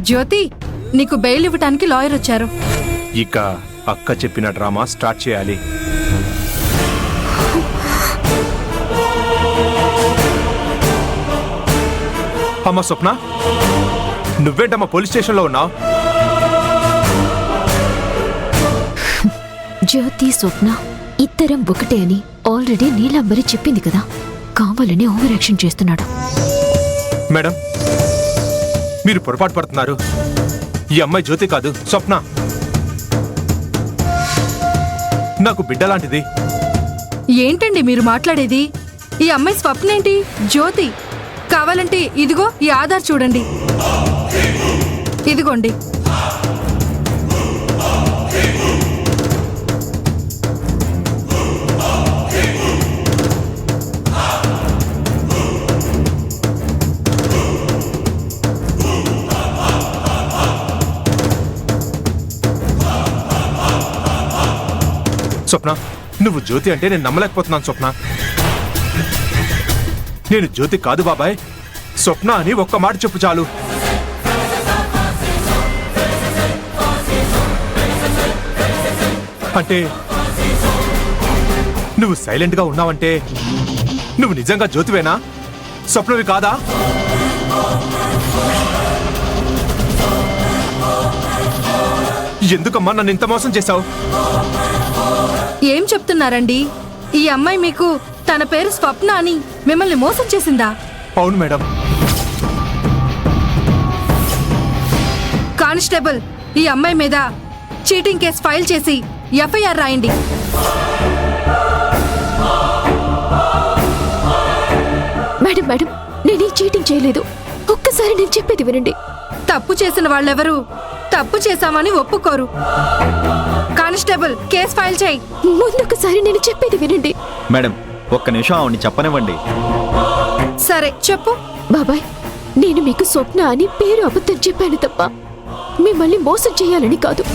జ్యోతి, నీకు బెయిల్ ఇవ్వటానికి లాయర్ వచ్చారు. ఇక అక్క చెప్పిన డ్రామా స్టార్ట్ చేయాలి. అమ్మా స్వప్న, నువ్వేంటమ్మా పోలీస్ స్టేషన్లో ఉన్నావు? జ్యోతి స్వప్న ఇద్దరం ఒకటే అని ఆల్రెడీ నీలాంబరి చెప్పింది కదా, కావాలని ఓవర్ యాక్షన్ చేస్తున్నాడు. మేడం, మీరు పొరపాటు పడుతున్నారు. ఈ అమ్మాయి జ్యోతి కాదు, స్వప్న. నాకు బిడ్డ లాంటిది. ఏంటండి మీరు మాట్లాడేది? ఈ అమ్మాయి స్వప్న ఏంటి, జ్యోతి. కావాలంటే ఇదిగో ఈ ఆధార్ చూడండి. ఇదిగోండి. స్వప్న, నువ్వు జ్యోతి అంటే నేను నమ్మలేకపోతున్నాను స్వప్న. నేను జ్యోతి కాదు బాబాయ్, స్వప్న అని ఒక్క మాట చెప్పు చాలు. అంటే నువ్వు సైలెంట్ గా ఉన్నావంటే నువ్వు నిజంగా జ్యోతివేనా, స్వప్నవి కాదా? ఎందుకమ్మా నన్ను ఇంత మోసం చేశావు? ఏం చెప్తున్నారండి? ఈ అమ్మాయి మీకు తన పేరు స్వప్న అని మిమ్మల్ని మోసం చేసిందా? అవును మేడం. కానిస్టేబుల్, ఈ అమ్మాయి మీద చీటింగ్ కేసు ఫైల్ చేసి ఎఫ్ఐఆర్ రాయండి. మేడం మేడం, నేను చీటింగ్ చేయలేదు. ఒక్కసారి నేను చెప్పేది వినండి. తప్పు చేసిన వాళ్ళెవరూ తప్పు చేశామని ఒప్పుకోరు. కానిస్టేబుల్, కేసు ఫైల్ చేయి. ముందొకసారి నేను చెప్పేది వినండి. మేడం, ఒక్క నిమిషం ఆవిడ్ని చెప్పనివ్వండి. సరే చెప్పు. బాబాయ్, నేను మీకు స్వప్న అని పేరు అబద్ధం చెప్పాను తప్ప మిమ్మల్ని మోసం చేయాలని కాదు.